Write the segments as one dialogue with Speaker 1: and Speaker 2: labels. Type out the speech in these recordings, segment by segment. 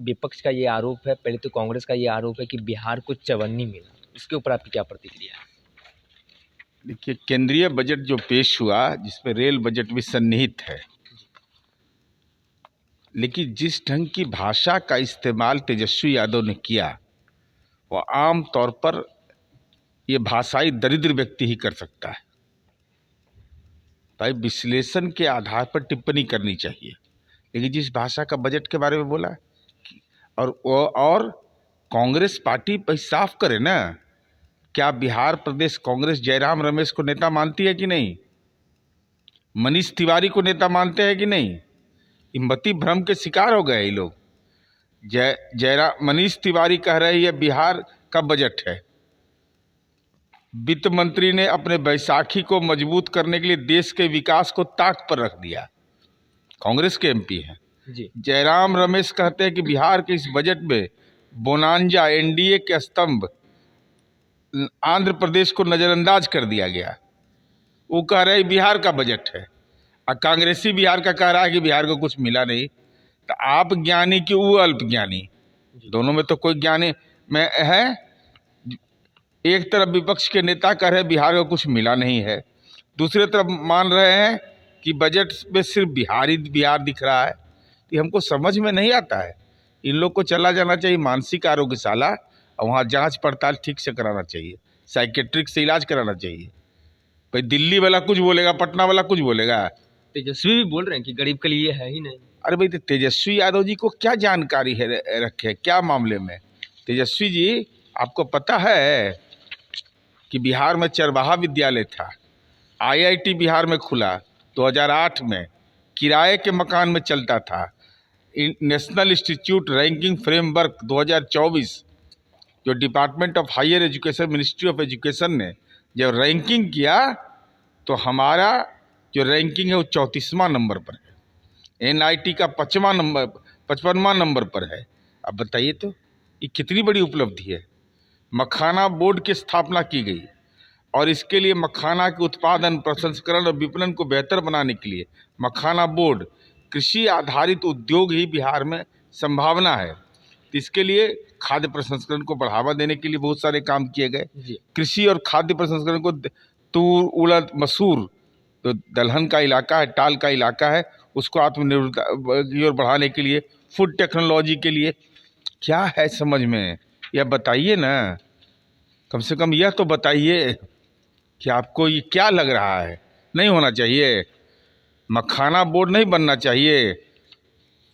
Speaker 1: विपक्ष का ये आरोप है, पहले तो कांग्रेस का ये आरोप है कि बिहार को चवन्नी मिला, इसके ऊपर आपकी क्या प्रतिक्रिया है?
Speaker 2: देखिए, केंद्रीय बजट जो पेश हुआ जिसमें रेल बजट भी सन्निहित है, लेकिन जिस ढंग की भाषा का इस्तेमाल तेजस्वी यादव ने किया वो आम तौर पर ये भाषाई दरिद्र व्यक्ति ही कर सकता है। भाई, विश्लेषण के आधार पर टिप्पणी करनी चाहिए, लेकिन जिस भाषा का बजट के बारे में बोला और कांग्रेस पार्टी भाई साफ करे ना, क्या बिहार प्रदेश कांग्रेस जयराम रमेश को नेता मानती है कि नहीं? मनीष तिवारी को नेता मानते हैं कि नहीं? मति भ्रम के शिकार हो गए ये लोग। मनीष तिवारी कह रहे हैं ये बिहार का बजट है। वित्त मंत्री ने अपने बैसाखी को मजबूत करने के लिए देश के विकास को ताक पर रख दिया। कांग्रेस के एमपी हैं जी। जयराम रमेश कहते हैं कि बिहार के इस बजट में बोनांजा, एनडीए के स्तंभ, आंध्र प्रदेश को नजरअंदाज कर दिया गया। वो कह रहे बिहार का बजट है, और कांग्रेसी बिहार का कह रहा है कि बिहार को कुछ मिला नहीं। तो आप ज्ञानी कि वो अल्प ज्ञानी? दोनों में तो कोई ज्ञानी में है। एक तरफ विपक्ष के नेता कह रहे बिहार को कुछ मिला नहीं है, दूसरे तरफ मान रहे हैं कि बजट में सिर्फ बिहार दिख रहा है। ये हमको समझ में नहीं आता है। इन लोग को चला जाना चाहिए मानसिक आरोग्यशाला, और वहाँ जांच पड़ताल ठीक से कराना चाहिए, साइकेट्रिक से इलाज कराना चाहिए। भाई, दिल्ली वाला कुछ बोलेगा, पटना वाला कुछ बोलेगा।
Speaker 1: तेजस्वी भी बोल रहे हैं कि गरीब के लिए है ही नहीं।
Speaker 2: अरे भाई, तो तेजस्वी यादव जी को क्या जानकारी है रखे क्या मामले में? तेजस्वी जी, आपको पता है कि बिहार में चरवाहा विद्यालय था, आईआईटी बिहार में खुला 2008 में, किराए के मकान में चलता था। नेशनल इंस्टीट्यूट रैंकिंग फ्रेमवर्क 2024 जो department of higher education, ministry of education ने जब रैंकिंग किया तो हमारा जो रैंकिंग है वो 34वां नंबर पर है। एनआईटी का 55वां नंबर पर है। अब बताइए तो ये कितनी बड़ी उपलब्धि है। मखाना बोर्ड की स्थापना की गई, और इसके लिए मखाना के उत्पादन, प्रसंस्करण और विपणन को बेहतर बनाने के लिए मखाना बोर्ड, कृषि आधारित उद्योग ही बिहार में संभावना है। तो इसके लिए खाद्य प्रसंस्करण को बढ़ावा देने के लिए बहुत सारे काम किए गए। कृषि और खाद्य प्रसंस्करण को तूर, उड़द, मसूर, तो दलहन का इलाका है, टाल का इलाका है, उसको आत्मनिर्भरता की ओर बढ़ाने के लिए, फूड टेक्नोलॉजी के लिए क्या है समझ में, यह बताइए ना। कम से कम यह तो बताइए कि आपको ये क्या लग रहा है। नहीं होना चाहिए, मखाना बोर्ड नहीं बनना चाहिए,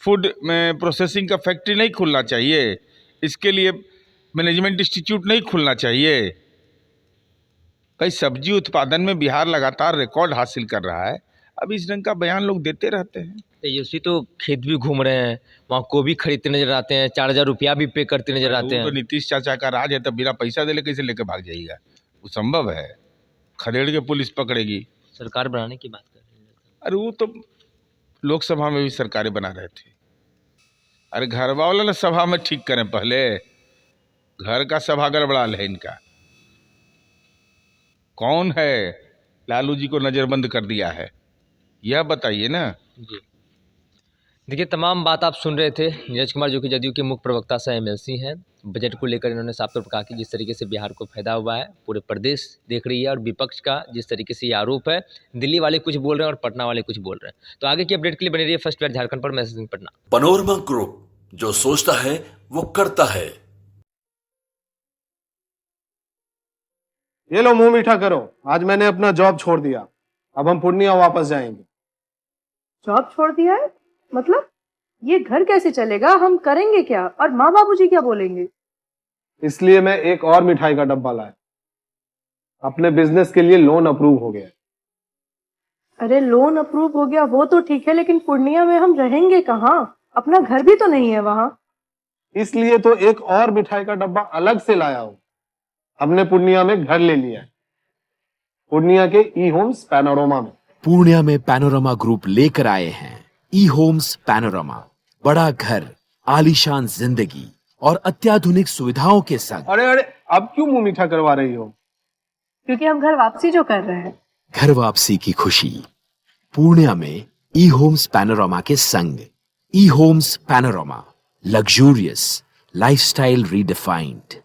Speaker 2: फूड में प्रोसेसिंग का फैक्ट्री नहीं खुलना चाहिए, इसके लिए मैनेजमेंट इंस्टीट्यूट नहीं खुलना चाहिए। कई सब्जी उत्पादन में बिहार लगातार रिकॉर्ड हासिल कर रहा है। अब इस ढंग का बयान लोग देते रहते हैं।
Speaker 1: तेजस्वी तो खेत भी घूम रहे हैं, वहाँ गोभी खरीदते नजर आते हैं, 4000 रुपया भी पे करते नजर आते हैं।
Speaker 2: तो नीतीश चाचा का राज है, तब बिना पैसा दे कैसे लेकर भाग जाएगा? वो संभव है? खदेड़ के पुलिस पकड़ेगी।
Speaker 1: सरकार बनाने की बात कर रहे हैं।
Speaker 2: अरे वो तो लोकसभा में भी सरकारें बना रहे थे। अरे घर वाला ना सभा में ठीक करें, पहले घर का सभा गड़बड़ा है इनका। कौन है लालू जी को नजरबंद कर दिया है, यह बताइए ना
Speaker 1: जी। देखिए, तमाम बात आप सुन रहे थे नीरज कुमार, जो कि जदयू के मुख्य प्रवक्ता सह एमएलसी हैं। बजट को लेकर इन्होंने साफ तौर पर कहा कि जिस तरीके से बिहार को फायदा हुआ है पूरे प्रदेश देख रही है, और विपक्ष का जिस तरीके से ये आरोप है, दिल्ली वाले कुछ बोल रहे हैं और पटना वाले कुछ बोल रहे हैं। तो आगे की अपडेट के लिए बने रहिए फर्स्ट बार झारखंड पर। मैसेजिंग पटना।
Speaker 3: पैनोरमा ग्रुप, जो सोचता है वो करता है।
Speaker 4: ये लो, मुंह मीठा करो। आज मैंने अपना जॉब छोड़ दिया, अब हम पूर्णिया वापस जाएंगे।
Speaker 5: जॉब छोड़ दिया है? मतलब ये घर कैसे चलेगा? हम करेंगे क्या? और माँ बाबूजी क्या बोलेंगे?
Speaker 4: इसलिए मैं एक और मिठाई का डब्बा लाया। अपने बिजनेस के लिए लोन अप्रूव हो गया।
Speaker 5: अरे लोन अप्रूव हो गया वो तो ठीक है, लेकिन पूर्णिया में हम रहेंगे कहाँ? अपना घर भी तो नहीं है वहाँ।
Speaker 4: इसलिए तो एक और मिठाई का डब्बा अलग से लाया हूँ। हमने पूर्णिया में घर ले लिया है, पूर्णिया के ई होम्स पैनोरमा में।
Speaker 6: पूर्णिया में पैनोरमा ग्रुप लेकर आए हैं ई होम्स पैनोरमा। बड़ा घर, आलीशान जिंदगी और अत्याधुनिक सुविधाओं के संग।
Speaker 4: अरे अरे, अब क्यों मुंह मीठा करवा रही हो?
Speaker 5: क्योंकि हम घर वापसी जो कर रहे हैं।
Speaker 6: घर वापसी की खुशी पूर्णिया में ई होम्स पैनोरमा के संग। ई homes panorama, Luxurious, lifestyle redefined.